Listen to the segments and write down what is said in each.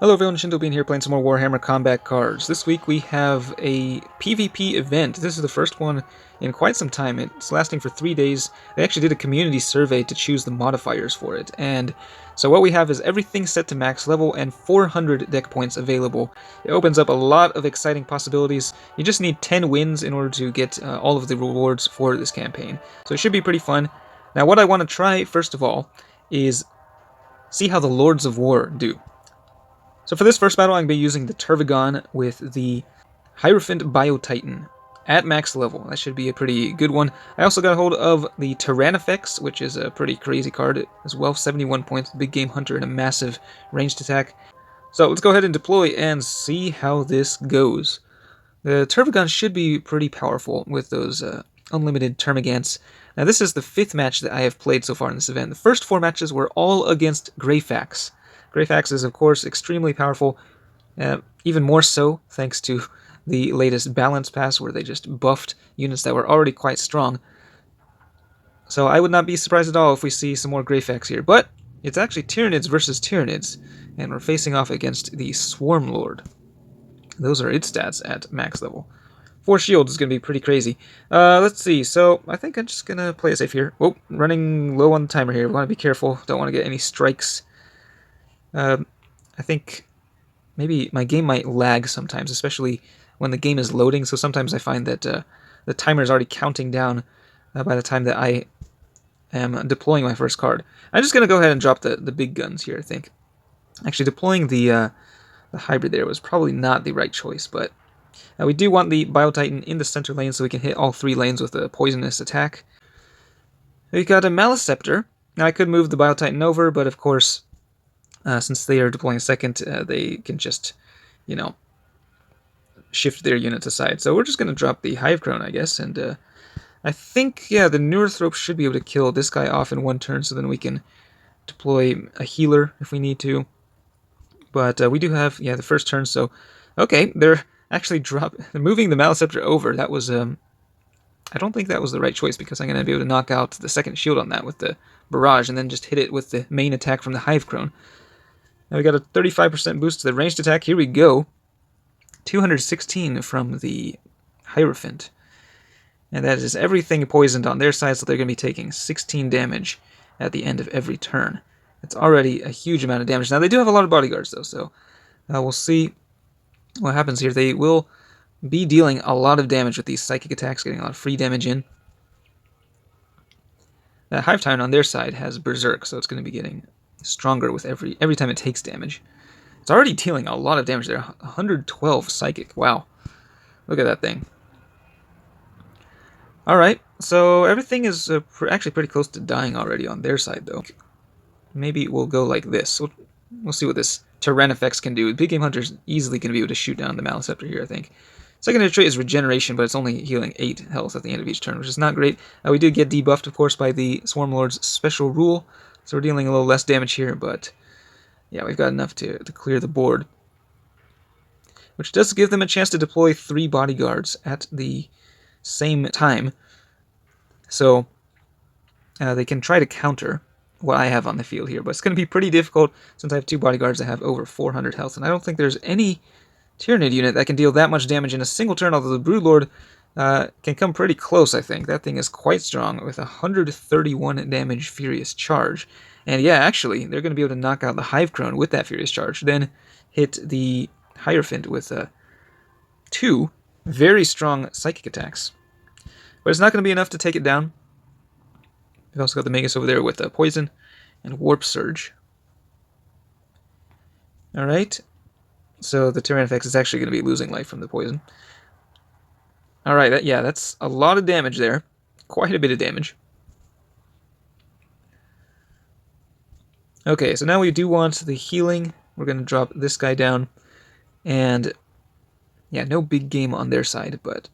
Hello everyone, Shinto Bean here playing some more Warhammer Combat Cards. This week we have a PvP event. This is the first one in quite some time. It's lasting for 3 days. They actually did a community survey to choose the modifiers for it. And so what we have is everything set to max level and 400 deck points available. It opens up a lot of exciting possibilities. You just need 10 wins in order to get all of the rewards for this campaign. So it should be pretty fun. Now what I want to try, first of all, is see how the Lords of War do. So for this first battle, I'm going to be using the Tervagon with the Hierophant Biotitan at max level. That should be a pretty good one. I also got a hold of the Tyranids, which is a pretty crazy card as well. 71 points, big game hunter, and a massive ranged attack. So let's go ahead and deploy and see how this goes. The Tervagon should be pretty powerful with those unlimited Termagants. Now this is the 5th match that I have played so far in this event. The first 4 matches were all against Greyfax. Greyfax is, of course, extremely powerful, even more so thanks to the latest balance pass where they just buffed units that were already quite strong. So I would not be surprised at all if we see some more Greyfax here. But it's actually Tyranids versus Tyranids, and we're facing off against the Swarm Lord. Those are its stats at max level. 4 shields is going to be pretty crazy. Let's see, so I think I'm just going to play it safe here. Oh, running low on the timer here. We want to be careful. Don't want to get any strikes. I think maybe my game might lag sometimes, especially when the game is loading, so sometimes I find that the timer is already counting down by the time that I am deploying my first card. I'm just going to go ahead and drop the big guns here, I think. Actually, deploying the hybrid there was probably not the right choice, but we do want the Biotitan in the center lane so we can hit all 3 lanes with a poisonous attack. We've got a Maliceptor. Now, I could move the Biotitan over, but of course, since they are deploying second, they can just, shift their units aside. So we're just going to drop the Hive Crone, I guess, and I think, yeah, the Neurothrop should be able to kill this guy off in 1 turn, so then we can deploy a healer if we need to. But we do have, the first turn, so, okay, they're actually moving the Maliceptor over. That was, I don't think that was the right choice, because I'm going to be able to knock out the second shield on that with the Barrage, and then just hit it with the main attack from the Hive Crone. Now we got a 35% boost to the ranged attack. Here we go. 216 from the Hierophant. And that is everything poisoned on their side, so they're going to be taking 16 damage at the end of every turn. It's already a huge amount of damage. Now, they do have a lot of bodyguards, though, so we'll see what happens here. They will be dealing a lot of damage with these psychic attacks, getting a lot of free damage in. That Hive Tyrant on their side has Berserk, so it's going to be getting stronger with every time it takes damage. It's already dealing a lot of damage there. 112 psychic. Wow. Look at that thing. Alright, so everything is actually pretty close to dying already on their side, though. Maybe we'll go like this. We'll see what this Tyrannifex can do. Big Game Hunter's easily going to be able to shoot down the Maliceptor here, I think. Secondary trait is Regeneration, but it's only healing 8 health at the end of each turn, which is not great. We did get debuffed, of course, by the Swarm Lord's special rule, so we're dealing a little less damage here, but yeah, we've got enough to clear the board. Which does give them a chance to deploy 3 bodyguards at the same time. So they can try to counter what I have on the field here, but it's going to be pretty difficult since I have 2 bodyguards that have over 400 health, and I don't think there's any Tyranid unit that can deal that much damage in a single turn, although the Broodlord can come pretty close, I think. That thing is quite strong with 131 damage Furious Charge. And yeah, actually, they're going to be able to knock out the Hive Crone with that Furious Charge, then hit the Hierophant with 2 very strong psychic attacks. But it's not going to be enough to take it down. We've also got the Magus over there with Poison and Warp Surge. Alright, so the Tyrannifex is actually going to be losing life from the poison. Alright, that's a lot of damage there. Quite a bit of damage. Okay, so now we do want the healing. We're going to drop this guy down. And, yeah, no big game on their side, but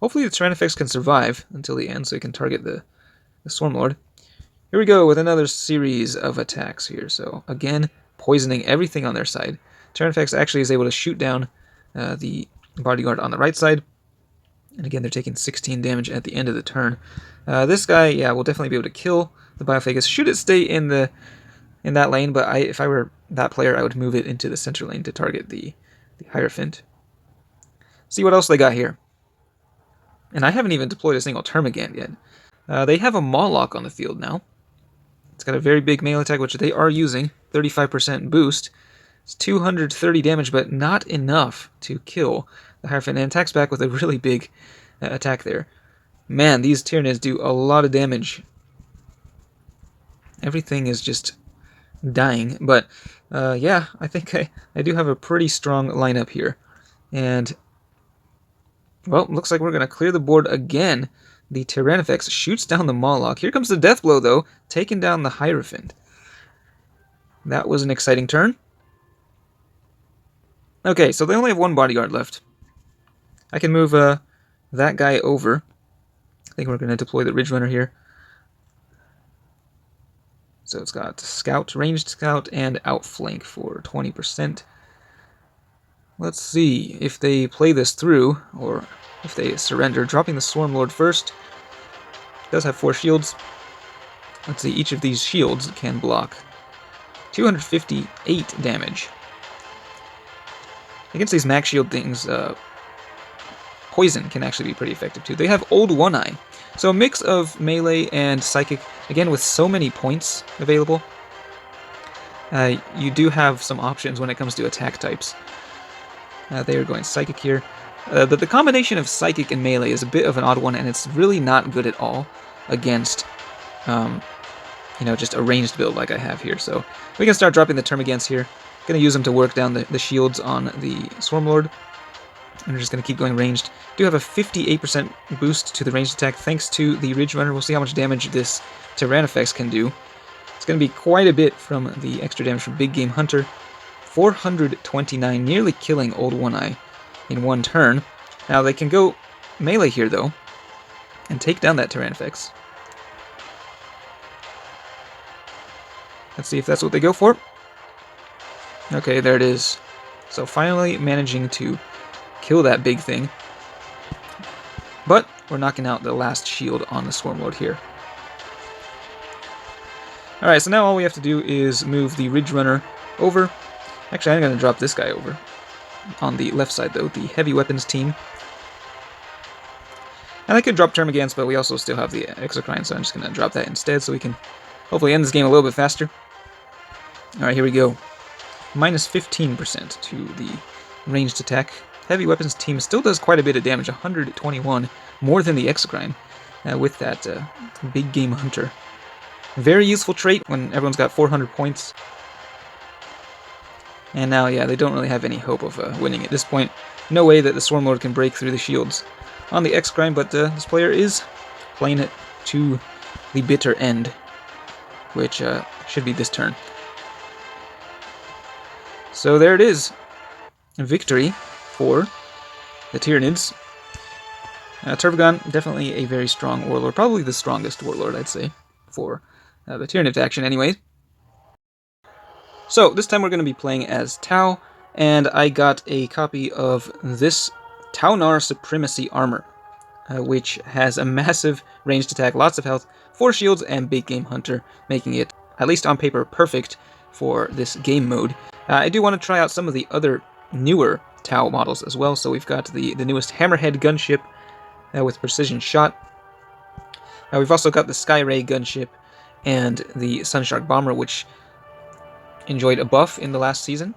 hopefully the Tyrannifex can survive until the end so he can target the Swarm Lord. Here we go with another series of attacks here. So, again, poisoning everything on their side. Tyrannifex actually is able to shoot down the bodyguard on the right side. And again, they're taking 16 damage at the end of the turn. This guy, will definitely be able to kill the Biophagus. Should it stay in the in that lane, but if I were that player, I would move it into the center lane to target the Hierophant. See what else they got here. And I haven't even deployed a single Termagant yet. They have a Mawloc on the field now. It's got a very big melee attack, which they are using. 35% boost. It's 230 damage, but not enough to kill the Hierophant. And attacks back with a really big attack there. Man, these Tyranids do a lot of damage. Everything is just dying. But, yeah, I think I do have a pretty strong lineup here. And, well, looks like we're going to clear the board again. The Tyrannifex shoots down the Mawloc. Here comes the Death Blow, though, taking down the Hierophant. That was an exciting turn. Okay, so they only have one bodyguard left. I can move that guy over. I think we're going to deploy the Ridge Runner here. So it's got Scout, Ranged Scout, and Outflank for 20%. Let's see if they play this through, or if they surrender. Dropping the Swarmlord first. Does have 4 shields. Let's see, each of these shields can block 258 damage. Against these max shield things, poison can actually be pretty effective too. They have Old One-Eye, so a mix of melee and psychic. Again, with so many points available, you do have some options when it comes to attack types. They are going psychic here. But the combination of psychic and melee is a bit of an odd one, and it's really not good at all against, just a ranged build like I have here. So we can start dropping the Termagants here. Going to use them to work down the shields on the Swarmlord. And we're just going to keep going ranged. Do have a 58% boost to the ranged attack thanks to the Ridge Runner. We'll see how much damage this Tyrannifex can do. It's going to be quite a bit from the extra damage from Big Game Hunter. 429, nearly killing Old One-Eye in one turn. Now they can go melee here, though, and take down that Tyrannifex. Let's see if that's what they go for. Okay, there it is. So finally managing to kill that big thing. But we're knocking out the last shield on the Swarmlord here. Alright, so now all we have to do is move the Ridge Runner over. Actually, I'm going to drop this guy over. On the left side, though, the heavy weapons team. And I could drop Termagants, but we also still have the Exocrine, so I'm just going to drop that instead so we can hopefully end this game a little bit faster. Alright, here we go. Minus 15% to the ranged attack. Heavy weapons team still does quite a bit of damage, 121, more than the Exocrine, with that Big Game Hunter. Very useful trait when everyone's got 400 points. And now, yeah, they don't really have any hope of winning at this point. No way that the Swarmlord can break through the shields on the Exocrine, but this player is playing it to the bitter end, which should be this turn. So there it is. Victory for the Tyranids. Tervagon, definitely a very strong warlord. Probably the strongest warlord, I'd say, for the Tyranid faction anyway. So, this time we're going to be playing as Tau, and I got a copy of this Taunar Supremacy Armor, which has a massive ranged attack, lots of health, 4 shields, and Big Game Hunter, making it, at least on paper, perfect for this game mode. I do want to try out some of the other newer Tau models as well, so we've got the newest Hammerhead gunship with precision shot. We've also got the Skyray gunship and the Sunshark bomber, which enjoyed a buff in the last season.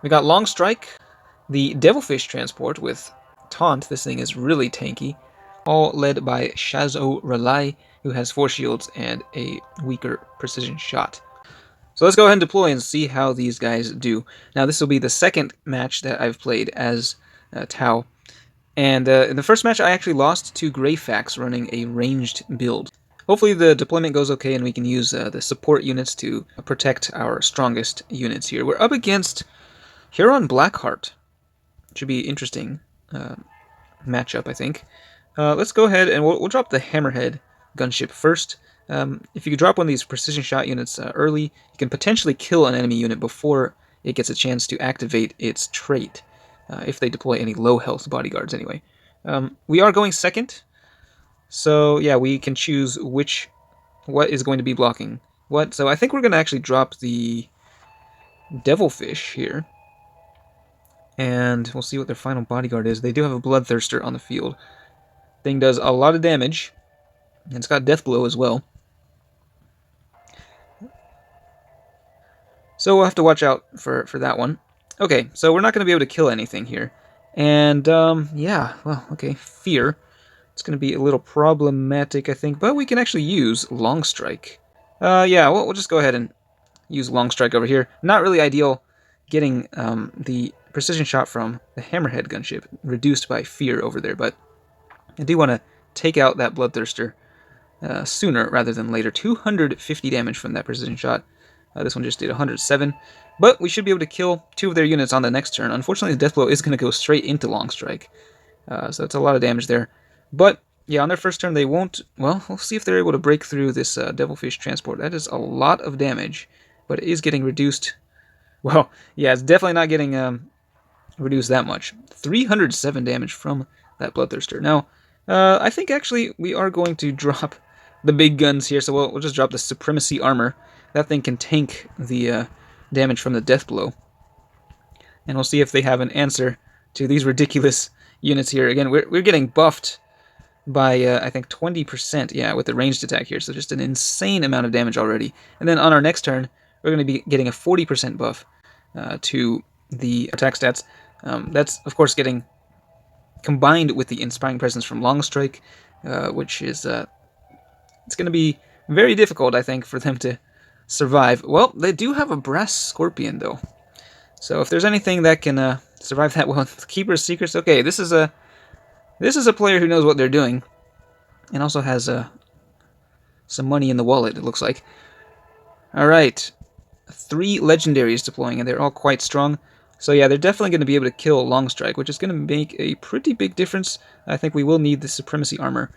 We got Long Strike, the Devilfish transport with Taunt. This thing is really tanky. All led by Shazo Relay, who has 4 shields and a weaker precision shot. So let's go ahead and deploy and see how these guys do. Now this will be the second match that I've played as Tau. And in the first match I actually lost to Greyfax running a ranged build. Hopefully the deployment goes okay and we can use the support units to protect our strongest units here. We're up against Huron Blackheart. Should be interesting matchup, I think. Let's go ahead and we'll drop the Hammerhead gunship first. If you drop one of these precision shot units early, you can potentially kill an enemy unit before it gets a chance to activate its trait, if they deploy any low health bodyguards anyway. We are going second, so yeah, we can choose what is going to be blocking What? So I think we're going to actually drop the Devilfish here. And we'll see what their final bodyguard is. They do have a Bloodthirster on the field. Thing does a lot of damage. And it's got Death Blow as well. So we'll have to watch out for that one. Okay, so we're not going to be able to kill anything here. And, yeah, well, okay, Fear. It's going to be a little problematic, I think, but we can actually use Long Strike. Yeah, we'll just go ahead and use Long Strike over here. Not really ideal getting the precision shot from the Hammerhead gunship reduced by Fear over there, but I do want to take out that Bloodthirster sooner rather than later. 250 damage from that precision shot. This one just did 107. But we should be able to kill 2 of their units on the next turn. Unfortunately, the Death Blow is going to go straight into Long Strike. So that's a lot of damage there. But, yeah, on their first turn, they won't... Well, we'll see if they're able to break through this Devilfish transport. That is a lot of damage, but it is getting reduced. Well, yeah, it's definitely not getting reduced that much. 307 damage from that Bloodthirster. Now, I think, actually, we are going to drop the big guns here, so we'll just drop the Supremacy Armor. That thing can tank the damage from the Death Blow. And we'll see if they have an answer to these ridiculous units here. Again, we're getting buffed by, I think, 20%, yeah, with the ranged attack here. So just an insane amount of damage already. And then on our next turn, we're going to be getting a 40% buff to the attack stats. That's, of course, getting combined with the Inspiring Presence from Long Strike, which is... it's going to be very difficult, I think, for them to survive. Well, they do have a Brass Scorpion, though. So if there's anything that can survive that well, Keeper's Secrets. Okay, this is a player who knows what they're doing, and also has some money in the wallet, it looks like. All right, 3 legendaries deploying, and they're all quite strong. So yeah, they're definitely going to be able to kill Long Strike, which is going to make a pretty big difference. I think we will need the Supremacy Armor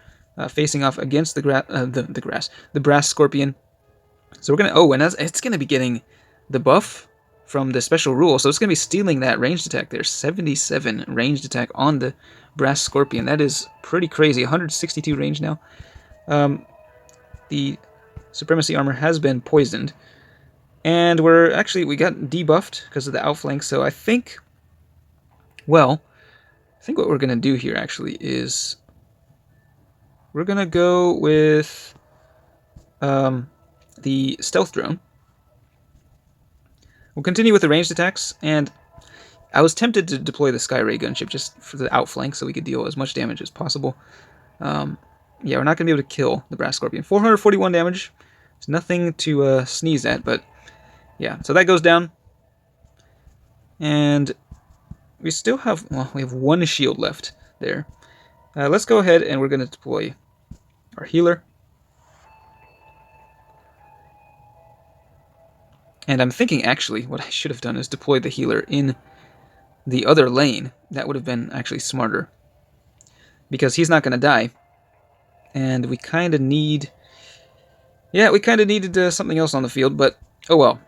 facing off against the Brass Scorpion. So we're going to... Oh, and it's going to be getting the buff from the special rule. So it's going to be stealing that ranged attack there. 77 ranged attack on the Brass Scorpion. That is pretty crazy. 162 range now. The Supremacy Armor has been poisoned. And we got debuffed because of the outflank. So I think... Well, I think what we're going to do here, actually, is... We're going to go with... the Stealth Drone. We'll continue with the ranged attacks, and I was tempted to deploy the Skyray gunship just for the outflank so we could deal as much damage as possible. Yeah, we're not going to be able to kill the Brass Scorpion. 441 damage. It's nothing to sneeze at, but yeah. So that goes down. And we still have... Well, we have 1 shield left there. Let's go ahead and we're going to deploy our healer. And I'm thinking, actually, what I should have done is deploy the healer in the other lane. That would have been actually smarter. Because he's not going to die. And we kind of need... Yeah, we kind of needed something else on the field, but oh well.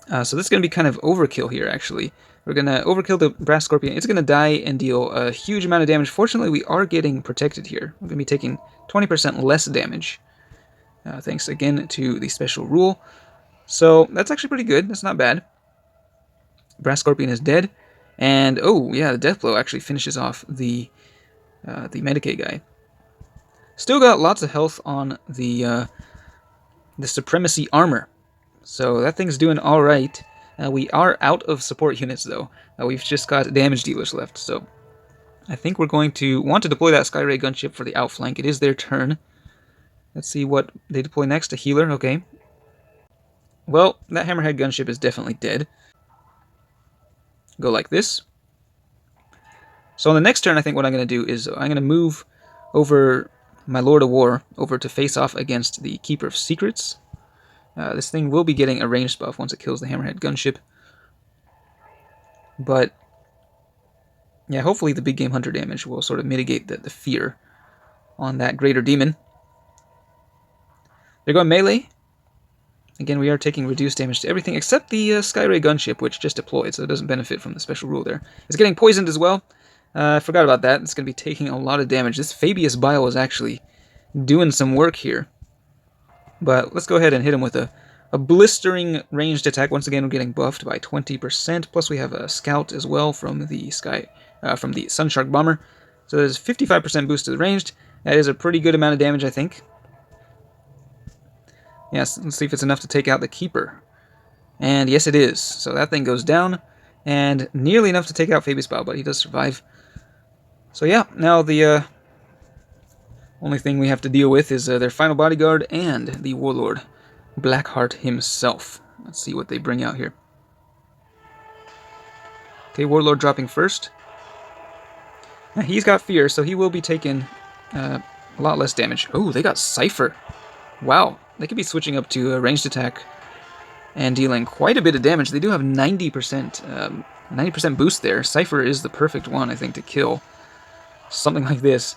So this is going to be kind of overkill here, actually. We're going to overkill the Brass Scorpion. It's going to die and deal a huge amount of damage. Fortunately, we are getting protected here. We're going to be taking 20% less damage. Thanks again to the special rule. So that's actually pretty good. That's not bad. Brass Scorpion is dead. And, oh, yeah, the Death Blow actually finishes off the Medicaid guy. Still got lots of health on the Supremacy Armor. So that thing's doing all right. We are out of support units, though. We've just got damage dealers left. So I think we're going to want to deploy that Skyray gunship for the outflank. It is their turn. Let's see what they deploy next. A healer, okay. Well, that Hammerhead gunship is definitely dead. Go like this. So on the next turn, I think what I'm going to do is I'm going to move over my Lord of War over to face off against the Keeper of Secrets. This thing will be getting a ranged buff once it kills the Hammerhead gunship. But, yeah, hopefully the big game hunter damage will sort of mitigate the fear on that greater demon. They're going melee. Again, we are taking reduced damage to everything except the Skyray gunship, which just deployed, so it doesn't benefit from the special rule there. It's getting poisoned as well. I forgot about that. It's going to be taking a lot of damage. This Fabius Bile is actually doing some work here. But let's go ahead and hit him with a blistering ranged attack. Once again, we're getting buffed by 20%. Plus, we have a scout as well from the from the Sunshark Bomber. So there's 55% boost to the ranged. That is a pretty good amount of damage, I think. Yes, let's see if it's enough to take out the Keeper. And yes, it is. So that thing goes down, and nearly enough to take out Phoebus Bow, but he does survive. So yeah, now the only thing we have to deal with is their final bodyguard and the Warlord, Blackheart himself. Let's see what they bring out here. Okay, Warlord dropping first. Now, he's got Fear, so he will be taking a lot less damage. Oh, they got Cypher. Wow, they could be switching up to a ranged attack and dealing quite a bit of damage. They do have 90% boost there. Cypher is the perfect one, I think, to kill something like this.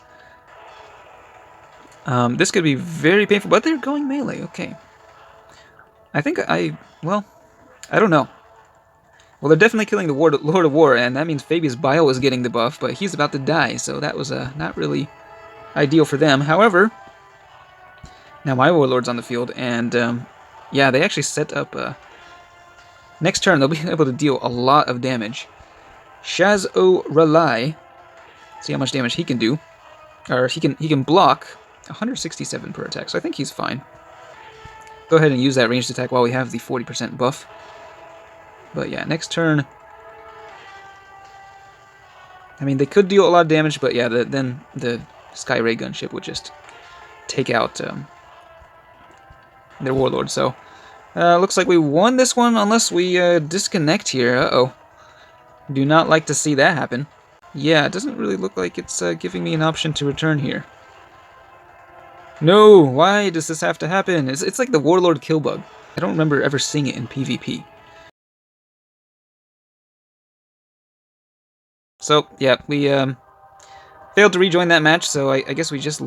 This could be very painful, but they're going melee. Okay. I think well, I don't know. Well, they're definitely killing the Lord of War, and that means Fabius Bile is getting the buff, but he's about to die, so that was not really ideal for them. However, now my Warlord's on the field, and yeah, they actually set up next turn they'll be able to deal a lot of damage. Shaz-O-Ralai, see how much damage he can do, or he can block 167 per attack, so I think he's fine. Go ahead and use that ranged attack while we have the 40% buff. But yeah, next turn, I mean, they could deal a lot of damage, but yeah, then the Sky Ray gunship would just take out their Warlord. So, looks like we won this one, unless we disconnect here. Uh-oh. Do not like to see that happen. Yeah, it doesn't really look like it's giving me an option to return here. No, why does this have to happen? It's like the Warlord kill bug. I don't remember ever seeing it in PvP. So, yeah, we failed to rejoin that match, so I guess we just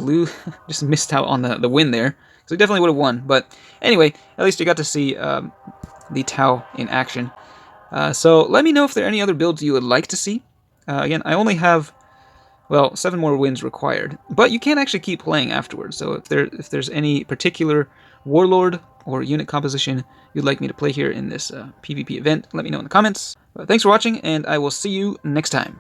just missed out on the win there. So we definitely would have won, but anyway, at least you got to see the Tau in action. So let me know if there are any other builds you would like to see. Again, I only have, well, 7 more wins required, but you can actually keep playing afterwards. So if there's any particular Warlord or unit composition you'd like me to play here in this PvP event, let me know in the comments. Thanks for watching, and I will see you next time.